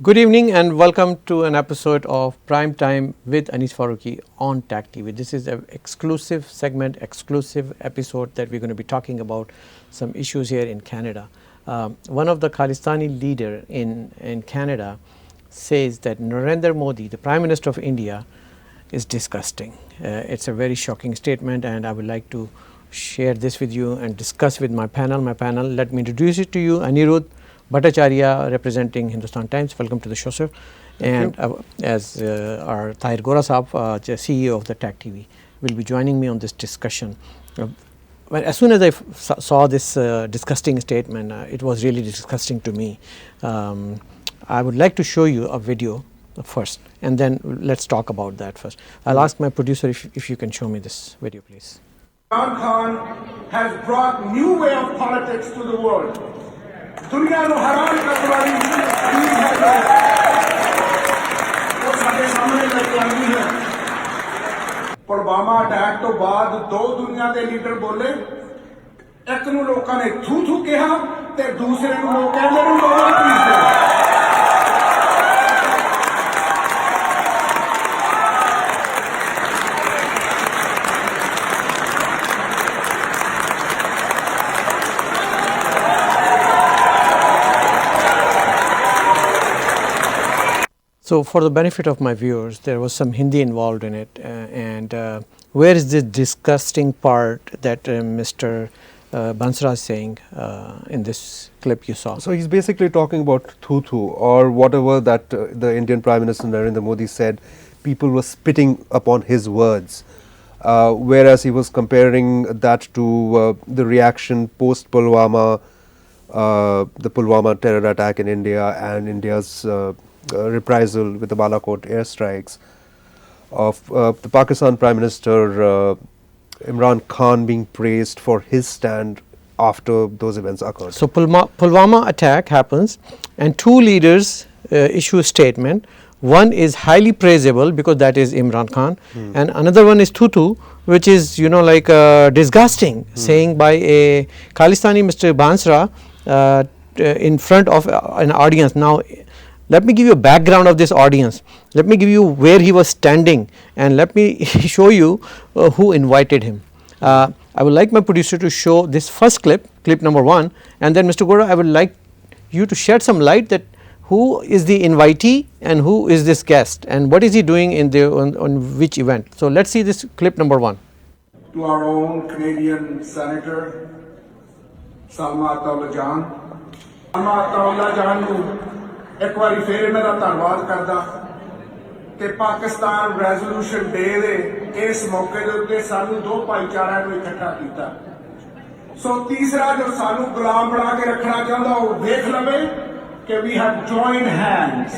Good evening and welcome to an episode of Prime Time with Anis Farooqi on TAC TV. This is an exclusive segment, exclusive episode that we're going to be talking about some issues here in Canada. One of the Khalistani leader in Canada says that Narendra Modi, the Prime Minister of India, is disgusting. It's a very shocking statement and I would like to share this with you and discuss with my panel. Let me introduce it to you. Anirudh Bhattacharya representing Hindustan Times. Welcome to the show, sir. And as our Tahir Gora Saab, CEO of the TAC TV, will be joining me on this discussion. As soon as I saw this disgusting statement, it was really disgusting to me. I would like to show you a video first and then let's talk about that first. I'll ask my producer if you can show me this video, please. Imran Khan has brought new way of politics to the world. दुनिया को हैरान करने वाली चीज है वो सारे सामने लेके आई है। पुलवामा अटैक तो बाद दो दुनिया के लीडर बोले, एक नूं लोकां ने थू थू कहा ते दूसरे नूं लोग कहंदे ने लोग पीसदे। So, for the benefit of my viewers, there was some Hindi involved in it and where is the disgusting part that Mr. Bansra is saying in this clip you saw? So, he's basically talking about thoo-thoo or whatever that the Indian Prime Minister Narendra Modi said, people were spitting upon his words. Whereas he was comparing that to the reaction post Pulwama, the Pulwama terror attack in India and India's reprisal with the Balakot airstrikes of the Pakistan Prime Minister Imran Khan being praised for his stand after those events occurred. So, Pulwama attack happens and two leaders issue a statement. One is highly praisable because that is Imran Khan and another one is Tutu, which is disgusting, saying by a Khalistani Mr. Bansra in front of an audience. Now, let me give you a background of this audience. Let me give you where he was standing and let me show you who invited him. I would like my producer to show this first clip number 1, and then Mr. Gora, I would like you to shed some light that who is the invitee and who is this guest and what is he doing in the on which event. So, let us see this clip number 1. To our own Canadian Senator Salma Attaullajan. Salma Attaullajan एक बारी फिर इन्हां दा धन्नवाद करदा ते Pakistan resolution day they इस मौके दे उत्ते सानू दो भाईचारिਆਂ ਨੂੰ इकट्ठा कीता। सो तीसरा जो सानू गुलाम बना के रखना चाहता वो देख लवे कि we have joined hands.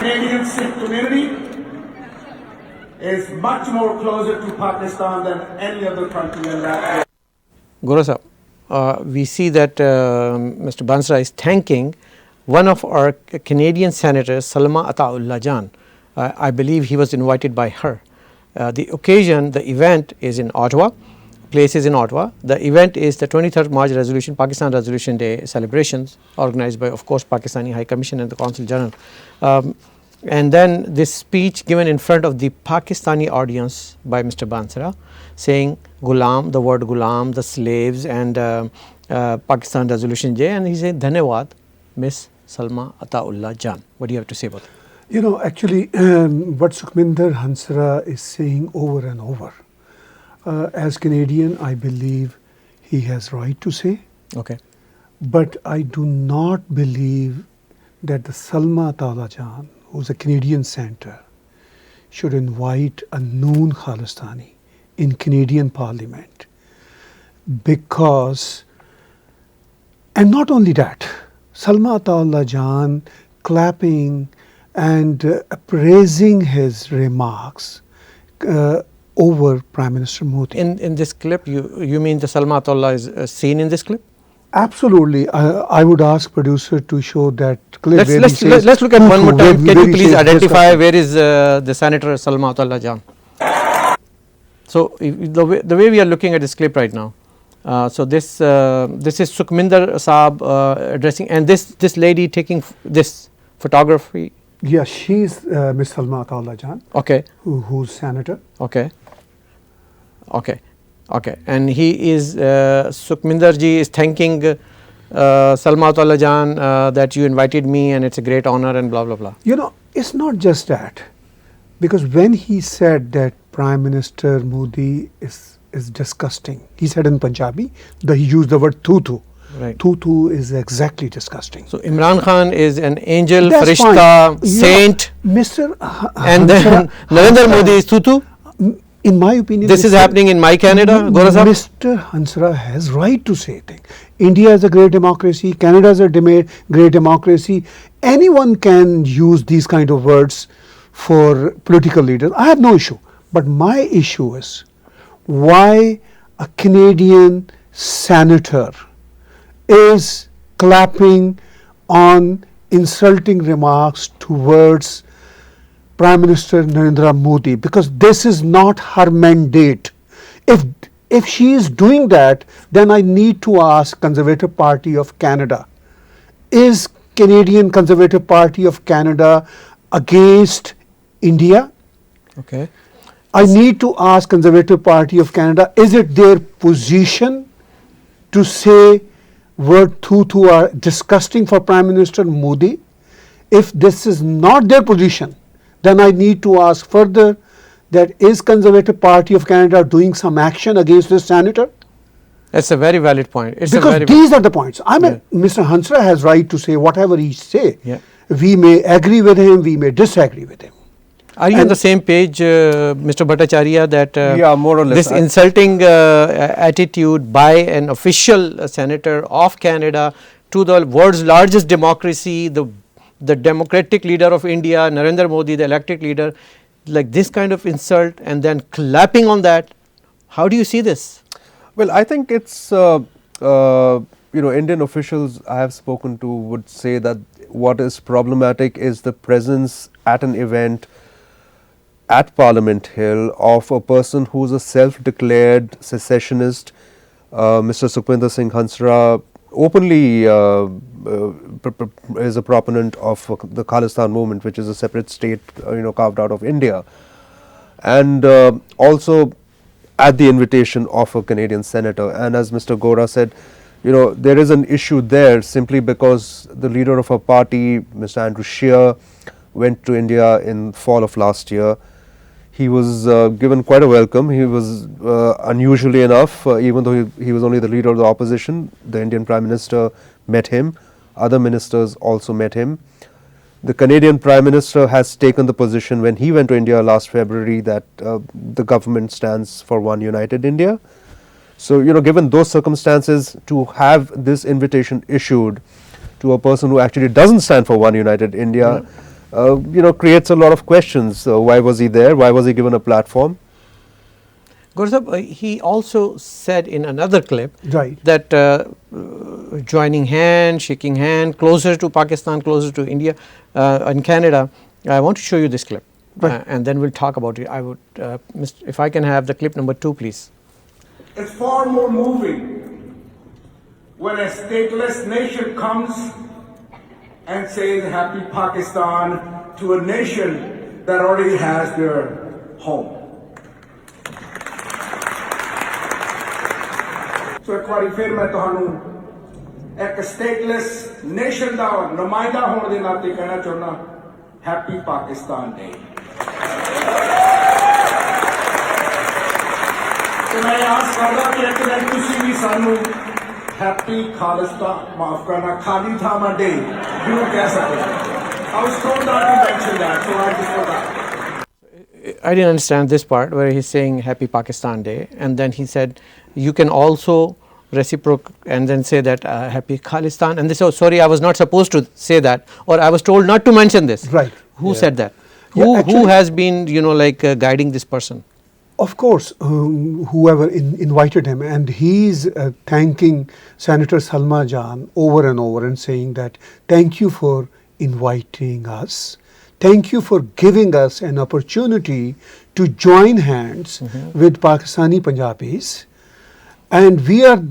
Canadian Sikh community is much more closer to Pakistan than any other country in that area. Gora Sahab, we see that Mr. Bansra is thanking one of our Canadian senators, Salma Attaullajan. I believe he was invited by her. The occasion, the event is in Ottawa, place is in Ottawa. The event is the 23rd March resolution, Pakistan Resolution Day celebrations organized by, of course, Pakistani High Commission and the Consul General. And then this speech given in front of the Pakistani audience by Mr. Bansra, saying Ghulam, the word Ghulam, the slaves and Pakistan Resolution Day, and he said Dhanyawad, Miss Salma Attaullajan. What do you have to say about that? You know, actually what Sukhminder Hansara is saying over and over, as Canadian I believe he has right to say, okay, but I do not believe that the Salma Attaullajan, who is a Canadian senator, should invite a known Khalistani in Canadian Parliament, because, and not only that, Salma Attaullajan clapping and praising his remarks over Prime Minister Modi. In this clip, you mean the Salma Attaullajan is seen in this clip? Absolutely. I would ask producer to show that clip. Let's look at one more time. Can you please identify where is the Senator Salma Attaullajan? So, the way we are looking at this clip right now, So this is Sukhminder Saab addressing, and this lady taking this photography. Yeah, she's Miss Salma Attaullajan, Okay, who's senator. okay, okay, okay. And he is Sukhminder ji is thanking Salma Attaullajan that you invited me and it's a great honor and blah blah blah. You know, it's not just that, because when he said that Prime Minister Modi is disgusting, he said in Punjabi that he used the word tutu. Right. Tutu is exactly disgusting. So Imran Khan is an angel, That's farishta, fine. saint, Mr. and then Narendra Modi is tutu. In my opinion, This is happening in my Canada, Gora Sahab? Mr. Hansra has right to say things. India is a great democracy. Canada is a great democracy. Anyone can use these kind of words for political leaders. I have no issue. But my issue is why a Canadian senator is clapping on insulting remarks towards Prime Minister Narendra Modi, because this is not her mandate. If she is doing that, then I need to ask Conservative Party of Canada, is Canadian Conservative Party of Canada against India? Okay. I need to ask Conservative Party of Canada, is it their position to say word tutu are disgusting for Prime Minister Modi? If this is not their position, then I need to ask further that is Conservative Party of Canada doing some action against this senator? That's a very valid point. It's a Because very these are the points. I mean, Mr. Hansra has right to say whatever he say. Yeah. We may agree with him, we may disagree with him. Are you on the same page, Mr. Bhattacharya, that Yeah, more or less. this insulting attitude by an official senator of Canada to the world's largest democracy, the democratic leader of India, Narendra Modi, the elected leader, like this kind of insult and then clapping on that, how do you see this? Well, I think it's, Indian officials I have spoken to would say that what is problematic is the presence at an event at Parliament Hill of a person who is a self-declared secessionist. Mr. Sukhminder Singh Hansra openly is a proponent of the Khalistani movement, which is a separate state, carved out of India, and also at the invitation of a Canadian senator. And as Mr. Gora said, there is an issue there simply because the leader of our party, Mr. Andrew Scheer, went to India in fall of last year. He was given quite a welcome. He was unusually enough, even though he was only the leader of the opposition, the Indian Prime Minister met him. Other ministers also met him. The Canadian Prime Minister has taken the position when he went to India last February that the government stands for one united India. So, given those circumstances, to have this invitation issued to a person who actually doesn't stand for one united India, creates a lot of questions. Why was he there? Why was he given a platform? Gora, he also said in another clip Right. that joining hand, shaking hand, closer to Pakistan, closer to India and Canada. I want to show you this clip, Right. and then we'll talk about it. I would, if I can have the clip number 2, please. It's far more moving when a stateless nation comes and says happy Pakistan to a nation that already has their home. So ਇੱਕ ਵਾਰੀ ਫਿਰ ਮੈਂ ਤੁਹਾਨੂੰ ਇੱਕ ਸਟੇਟਲੈਸ nation ਦਾ ਨੁਮਾਇੰਦਾ ਹੋਣ ਦੇ ਨਾਤੇ ਕਹਿਣਾ ਚਾਹੁੰਦਾ ਹੈਪੀ ਪਾਕਿਸਤਾਨ ਡੇ। ਤੇ ਮੈਂ ਆਸ ਕਰਦਾ ਕਿ ਇੱਕ ਦਿਨ ਤੁਸੀਂ ਵੀ ਸਾਨੂੰ ਹੈਪੀ ਖਾਲਿਸਤਾਨ ਮਾਫ ਕਰਨਾ ਖਾਲੀ ਥਾਵਾਂ ਡੇ ਜ਼ਰੂਰ ਕਹਿ ਸਕਦੇ। I was told not to mention that, so I just forgot. I didn't understand this part where he's saying Happy Pakistan Day, and then he said you can also reciprocate and then say that Happy Khalistan, and they say, oh, sorry, I was not supposed to say that, or I was told not to mention this. Right. Who Yeah. said that? Yeah, Who actually- has been guiding this person? Of course, whoever invited him, and he's thanking Senator Salma Jan over and over and saying that thank you for inviting us. Thank you for giving us an opportunity to join hands with Pakistani Punjabis. And we are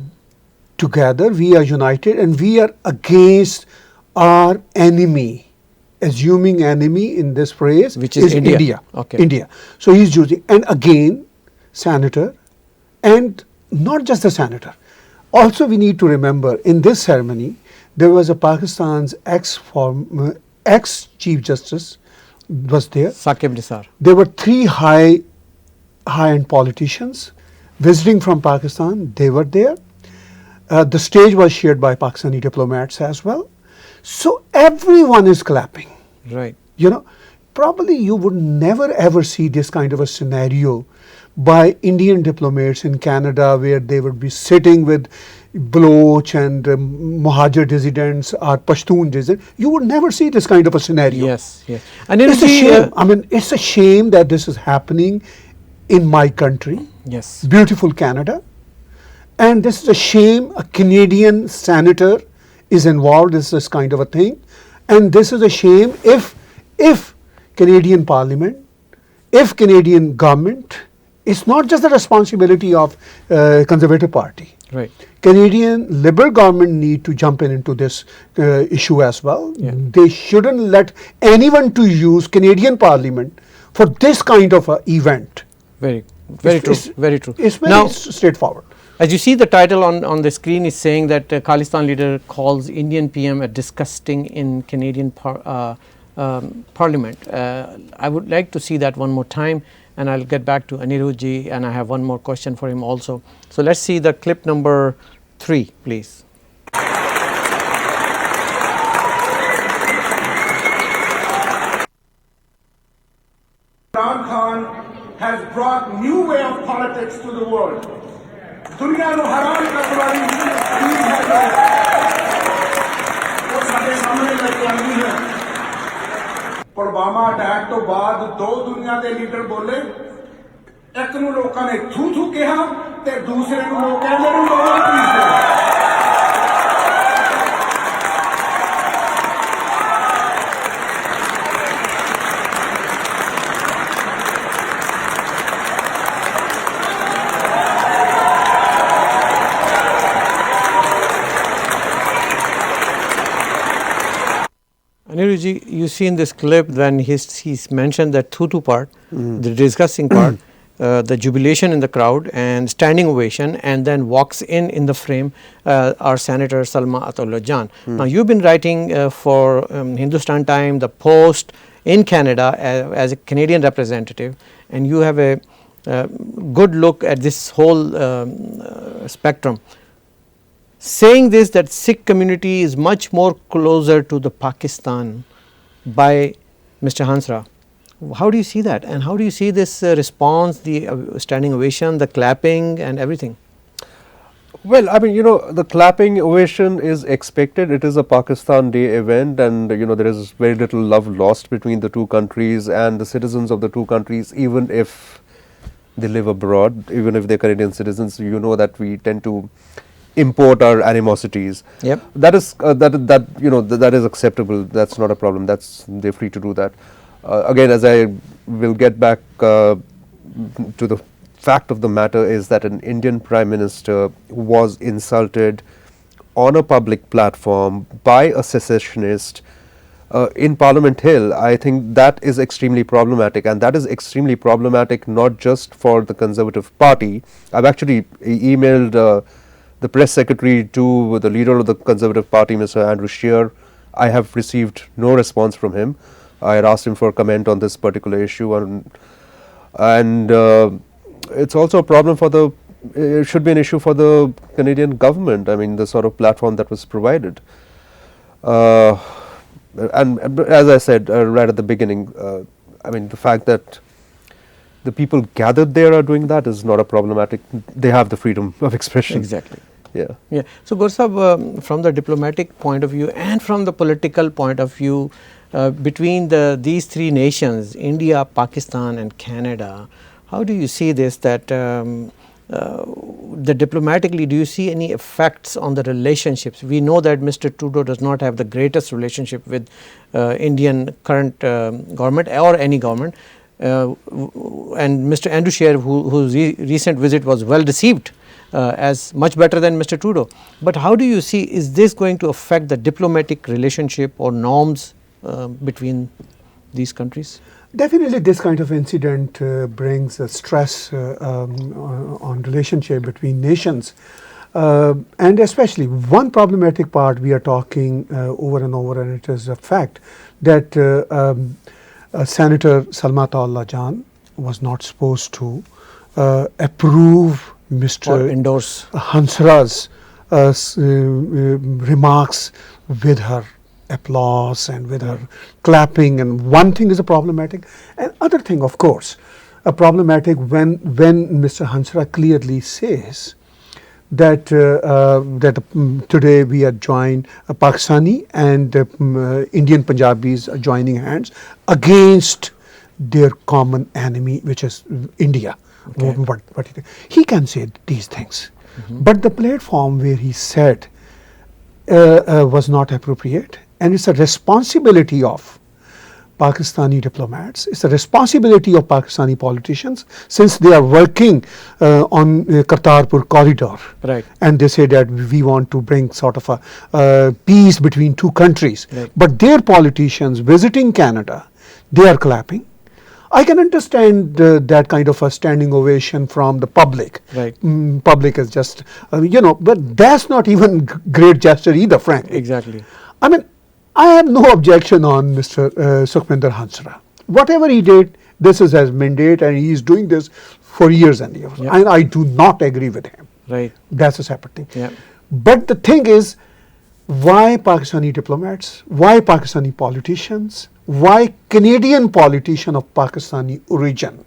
together, we are united, and we are against our enemy. Assuming enemy in this phrase, Which is India. Okay. India. So he's using, and again, senator, and not just the senator. Also, we need to remember in this ceremony, there was a Pakistan's ex-chief justice was there. Saqib Nisar. There were three high-end politicians visiting from Pakistan. They were there. The stage was shared by Pakistani diplomats as well. So everyone is clapping. Right. You know, probably you would never ever see this kind of a scenario by Indian diplomats in Canada, where they would be sitting with Baloch and Muhajir dissidents or Pashtun dissidents. You would never see this kind of a scenario. Yes, yes. And It's a shame. I mean, it's a shame that this is happening in my country, yes. beautiful Canada. And this is a shame a Canadian senator is involved in this kind of a thing. And this is a shame if Canadian Parliament, if Canadian government, it's not just the responsibility of Conservative Party. Right. Canadian Liberal government need to jump into this issue as well. Yeah. They shouldn't let anyone to use Canadian Parliament for this kind of a event. Very true. Very true. It's very Now, straightforward. as you see, the title on the screen is saying that Khalistan leader calls Indian PM a disgusting in Canadian Parliament. I would like to see that one more time, and I'll get back to Anirudhji, and I have one more question for him also. So let's see the clip number 3, please. Imran Khan has brought new way of politics to the world. दुनिया ਨੂੰ हैरान करने वाली चीज है जो वो साढ़े सामने लेके आनी है। पुलवामा अटैक तो बाद दो दुनिया के लीडर बोले, एक ਨੂੰ ਲੋਕਾਂ ਨੇ ਥੂ ਥੂ ਕਿਹਾ ਤੇ ਦੂਸਰੇ ਨੂੰ ਲੋਕ ਕਹਿੰਦੇ ਨੂੰ ਲੋਕਾਂ ਪੀਸਦੇ। Anirudhji, you see in this clip when he's mentioned that Tutu part, the discussing part, the jubilation in the crowd and standing ovation, and then walks in the frame our Senator Salma Attaullajan. Now you've been writing for Hindustan Time, the Post in Canada as a Canadian representative, and you have a good look at this whole spectrum. Saying this, that Sikh community is much more closer to the Pakistan by Mr. Hansra. How do you see that, and how do you see this response, the standing ovation, the clapping and everything? Well, I mean, you know, the clapping ovation is expected. It is a Pakistan Day event, and you know, there is very little love lost between the two countries and the citizens of the two countries, even if they live abroad, even if they're Canadian citizens. You know that we tend to import our animosities. Yep. That is that is acceptable. That's not a problem. They're free to do that. Again, as I will get back to the fact of the matter is that an Indian Prime Minister was insulted on a public platform by a secessionist in Parliament Hill. I think that is extremely problematic, and that is extremely problematic not just for the Conservative Party. I've actually emailed the press secretary to the leader of the Conservative Party, Mr. Andrew Scheer. I have received no response from him. I had asked him for a comment on this particular issue, and it's also a problem for it should be an issue for the Canadian government. I mean, the sort of platform that was provided. And as I said right at the beginning, I mean, the fact that the people gathered there are doing that is not a problematic. They have the freedom of expression. Exactly. Yeah. Yeah. So, Gursab, from the diplomatic point of view and from the political point of view, between these three nations, India, Pakistan and Canada, how do you see this, that diplomatically, do you see any effects on the relationships? We know that Mr. Trudeau does not have the greatest relationship with Indian current government or any government. And Mr. Andrew Scheer, whose recent visit was well received as much better than Mr. Trudeau. But how do you see, is this going to affect the diplomatic relationship or norms between these countries? Definitely, this kind of incident brings stress on relationship between nations. And especially one problematic part we are talking over and over, and it is a fact that Senator Salma Attaullajan was not supposed to approve Mr. Endorse Hansra's remarks with her applause and with her clapping, and one thing is a problematic, and other thing, of course, a problematic when Mr. Hansra clearly says that today we are joined, Pakistani and Indian Punjabis are joining hands against their common enemy, which is India. Okay. What he can say these things, but the platform where he said was not appropriate, and it's a responsibility of Pakistani diplomats, it's a responsibility of Pakistani politicians, since they are working on Kartarpur corridor. Right. And they say that we want to bring sort of a peace between two countries. Right. But their politicians visiting Canada, they are clapping. I can understand that kind of a standing ovation from the public. Right. Public is just, but that's not even great gesture either, frankly. Exactly. I mean, I have no objection on Mr. Sukhbinder Hansra. Whatever he did, this is his mandate, and he is doing this for years and years. Yeah. And I do not agree with him. Right. That's a separate thing. Yeah. But the thing is, why Pakistani diplomats, why Pakistani politicians, why Canadian politicians of Pakistani origin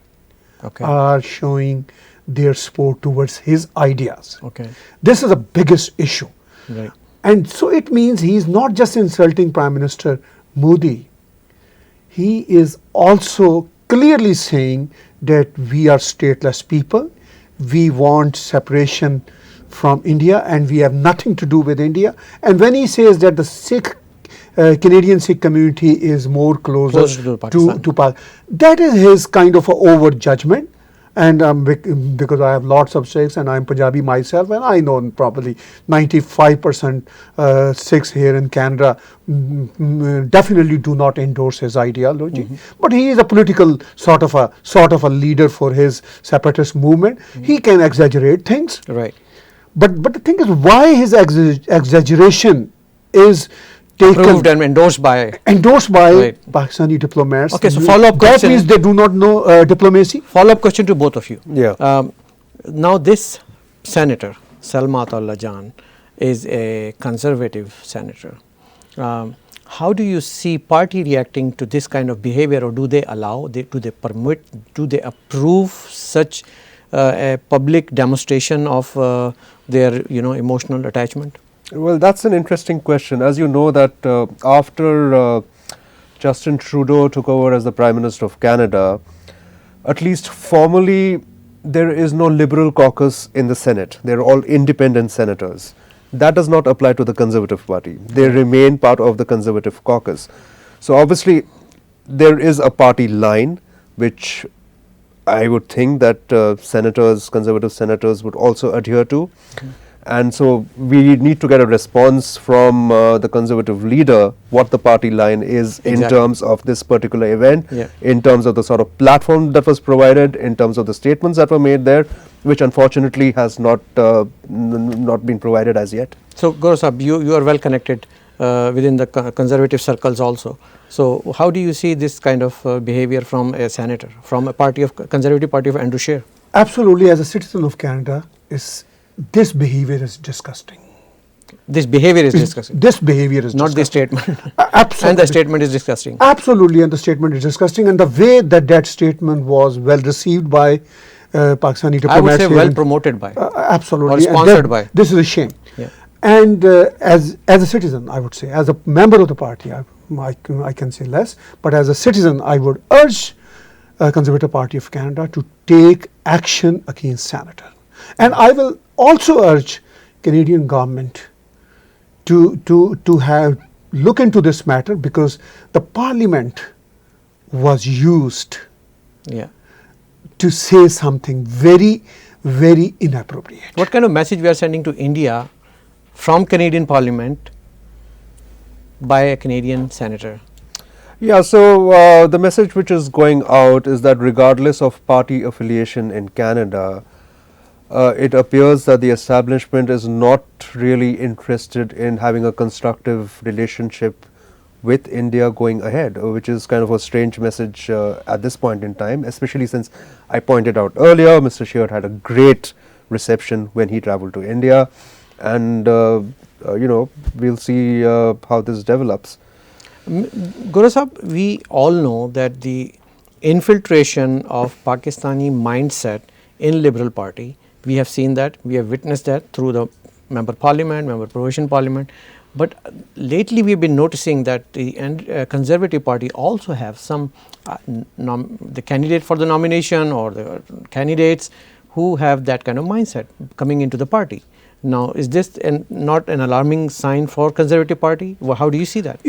Okay. are showing their support towards his ideas? Okay. This is the biggest issue. Right. And so it means he is not just insulting Prime Minister Modi, he is also clearly saying that we are stateless people, we want separation from India, and we have nothing to do with India. And when he says that the Sikh Canadian Sikh community is more closer to Pakistan. Pakistan, that is his kind of a over judgment. And because I have lots of Sikhs and I'm Punjabi myself, and I know probably 95% Sikhs here in Canada definitely do not endorse his ideology. But he is a political sort of a leader for his separatist movement. He can exaggerate things. Right. But the thing is, why his exaggeration is taken, Approved and endorsed by. Right. Pakistani diplomats. Okay, so follow-up That question. means they do not know diplomacy. Follow-up question to both of you. Yeah. Now this senator, Salma Attaullajan, is a conservative senator. How do you see party reacting to this kind of behavior, or do they allow, do they permit, do they approve such a public demonstration of their emotional attachment? Well, that's an interesting question. As you know that after Justin Trudeau took over as the Prime Minister of Canada, at least formally there is no Liberal caucus in the Senate. They're all independent senators. That does not apply to the Conservative Party. They remain part of the Conservative caucus. So obviously there is a party line which I would think that Conservative senators would also adhere to. And so we need to get a response from the Conservative leader what the party line is in terms of this particular event, in terms of the sort of platform that was provided, in terms of the statements that were made there, which unfortunately has not been provided as yet. So Gaurav Sahab, you are well connected within the conservative circles also. So how do you see this kind of behavior from a senator, from a Conservative Party of Andrew Scheer? Absolutely, as a citizen of Canada, this behavior is disgusting. This behavior is disgusting. This behavior is not disgusting. the statement. Absolutely. And the statement is disgusting. Absolutely, and the statement is disgusting. And the way that statement was well received by Pakistani diplomats. I would say here well promoted by. Absolutely. Or sponsored by. This is a shame. Yeah. And as a citizen, I would say, as a member of the party, I can say less, but as a citizen, I would urge Conservative Party of Canada to take action against senator. And I will also urge Canadian government to have look into this matter, because the Parliament was used to say something very very inappropriate. What kind of message we are sending to India from Canadian Parliament by a Canadian senator? Yeah, so the message which is going out is that regardless of party affiliation in Canada, it appears that the establishment is not really interested in having a constructive relationship with India going ahead, which is kind of a strange message at this point in time, especially since I pointed out earlier, Mr. Sheard had a great reception when he traveled to India, and we'll see how this develops. Gora Sahab, we all know that the infiltration of Pakistani mindset in Liberal Party, we have seen that, we have witnessed that through the member parliament, member provincial parliament, but lately we have been noticing that the Conservative Party also have some the candidate for the nomination or the candidates who have that kind of mindset coming into the party. Now, is this not an alarming sign for Conservative Party? How do you see that?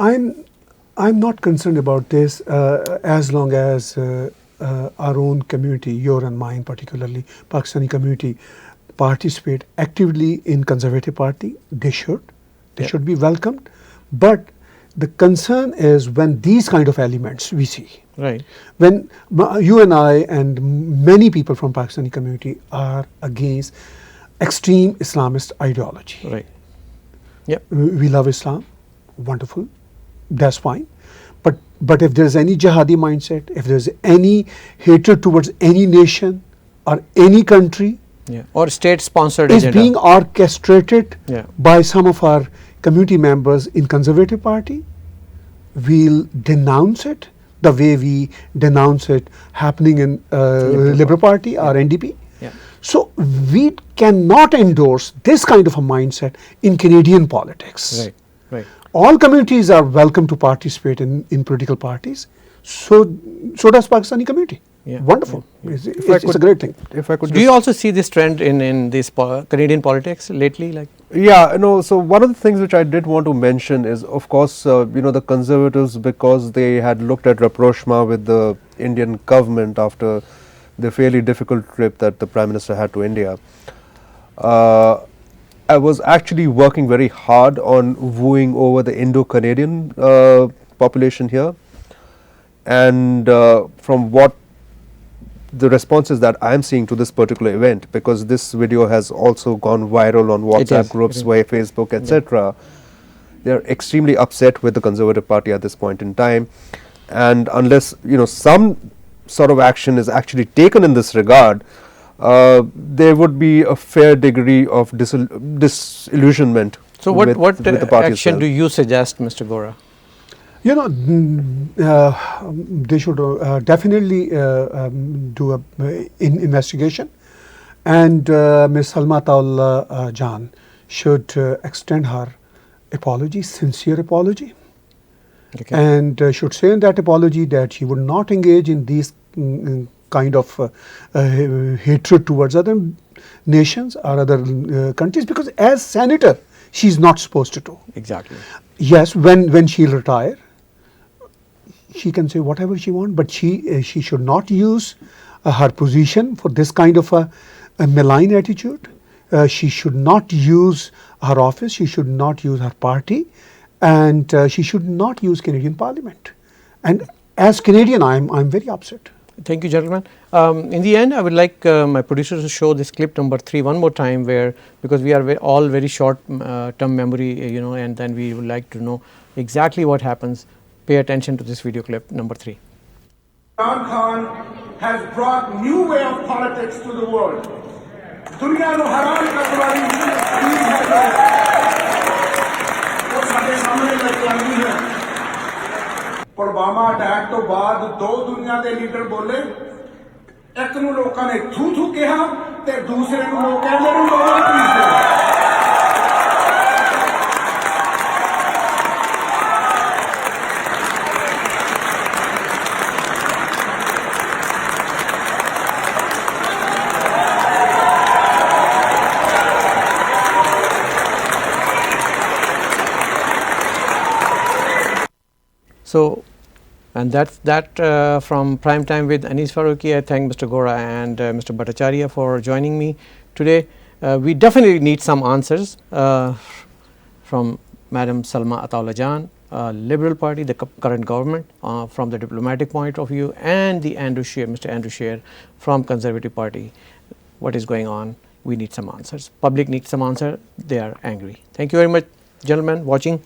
I'm not concerned about this as long as our own community, your and mine particularly, Pakistani community, participate actively in Conservative Party. They should be welcomed. But the concern is when these kind of elements we see. Right. When you and I and many people from Pakistani community are against extreme Islamist ideology. Right. Yep. We love Islam, wonderful, that's fine. But if there's any jihadi mindset, if there's any hatred towards any nation or any country, or state-sponsored is agenda, being orchestrated by some of our community members in Conservative Party, we'll denounce it the way we denounce it happening in Liberal Party or NDP. So we cannot endorse this kind of a mindset in Canadian politics. Right. Right. All communities are welcome to participate in political parties. So does Pakistani community. Wonderful. It's a great thing. If I could, do you also see this trend in this Canadian politics lately? Like, so one of the things which I did want to mention is, of course, the Conservatives, because they had looked at rapprochement with the Indian government after the fairly difficult trip that the Prime Minister had to India. I was actually working very hard on wooing over the Indo-Canadian population here, and from what the responses that I am seeing to this particular event, because this video has also gone viral on WhatsApp groups, via Facebook, etc. They are extremely upset with the Conservative Party at this point in time, and unless some sort of action is actually taken in this regard, there would be a fair degree of disillusionment. So what with the party action itself. do you suggest, Mr. Gora? They should definitely do an investigation, and Ms. Salma Attaullajan should extend her apology, sincere apology, and should say in that apology that she would not engage in these kind of hatred towards other nations or other countries, because as senator she is not supposed to do. Exactly. Yes, when she'll retire, she can say whatever she wants, but she should not use her position for this kind of a malign attitude. She should not use her office, she should not use her party, and she should not use Canadian Parliament. And as Canadian, I'm very upset. Thank you, gentlemen. In the end, I would like my producers to show this clip number 3 one more time, where, because we are all very short term memory, and then we would like to know exactly what happens. Pay attention to this video clip number 3. Imran Khan has brought new way of politics to the world. दुनिया को हैरान करने वाली चीज है वो साढ़े सामने लेके आई है। पुलवामा अटैक तो बाद दो दुनिया के लीडर बोले, एक नूं लोकां ने थू थू कहा ते दूसरे नूं लोग कहंदे ने लोग पीछे। So, And that's that from Prime Time with Anis Farooqui. I thank Mr. Gora and Mr. Bhattacharya for joining me today. We definitely need some answers from Madam Salma Attaullajan, Liberal Party, the current government, from the diplomatic point of view, and the Mr. Andrew Scheer from Conservative Party. What is going on? We need some answers. Public needs some answer. They are angry. Thank you very much, gentlemen, watching.